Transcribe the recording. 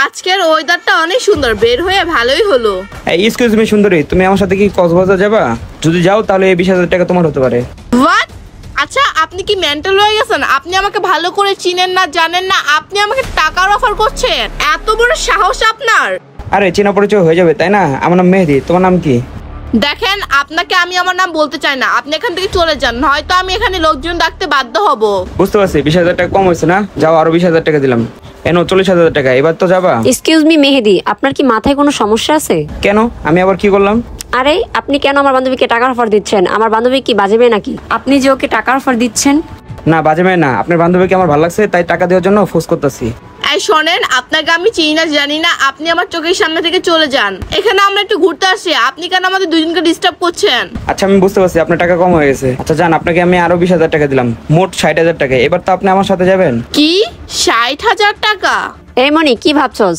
আজকের ওয়েদারটা অনেক সুন্দর, বের হয়ে ভালোই হলো। এক্সকিউজ মি সুন্দরী, তুমি আমার সাথে কি কক্সবাজার যাবা? যদি যাও তাহলে এই 20,000 টাকা তোমার হতে পারে। হোয়াট? আচ্ছা, আপনি কি মেন্টাল হয়ে গেছেন? আপনি আমাকে ভালো করে চিনেন না, জানেন না, আপনি আমাকে টাকার অফার করছেন? এত বড় সাহস আপনার! আরে চেনা পরিচয় হয়ে যাবে তাই না? আমার নাম মেহেদি, তোমার নাম কি? দেখেন, আপনাকে আমি আমার নাম বলতে চাই না, আপনি এখান থেকে চলে যান, নয়তো আমি এখানে লোকজন ডাকতে বাধ্য হব। বুঝতে পারছি, 20,000 টাকা কম হয়েছে না? যাও, আরো 20,000 টাকা দিলাম। এনো 40,000 টাকা, এবার তো যাবা। এক্সকিউজ মি মেহেদি, আপনার কি মাথায় কোনো সমস্যা আছে? কেন? আমি আবার কি করলাম? আরে আপনি কেন আমার বান্ধবীকে টাকার অফার দিচ্ছেন? আমার বান্ধবী কি বাজে মেয়ে নাকি আপনি যে ওকে টাকার অফার দিচ্ছেন? না, বাজে মেয়ে না, আপনার বান্ধবীকে আমার ভালো লাগছে তাই টাকা দেওয়ার জন্য ফোর্স করতেছি। এই শোনেন, আপনাকে আমি চিনি না জানি না, আপনি আমার চোখের সামনে থেকে চলে যান। এখানে আমরা একটু ঘুরতে আসি, আপনি কেন আমাদের দুজনকে ডিস্টার্ব করছেন? আচ্ছা আমি বুঝতে পারছি, আপনার টাকা কম হয়ে গেছে। আচ্ছা যান, আপনাকে আমি আরো 20,000 টাকা দিলাম, মোট 60,000 টাকা। এবার তো আপনি আমার সাথে যাবেন। কি 60,000 টাকা? এই মনি, কি ভাবছস?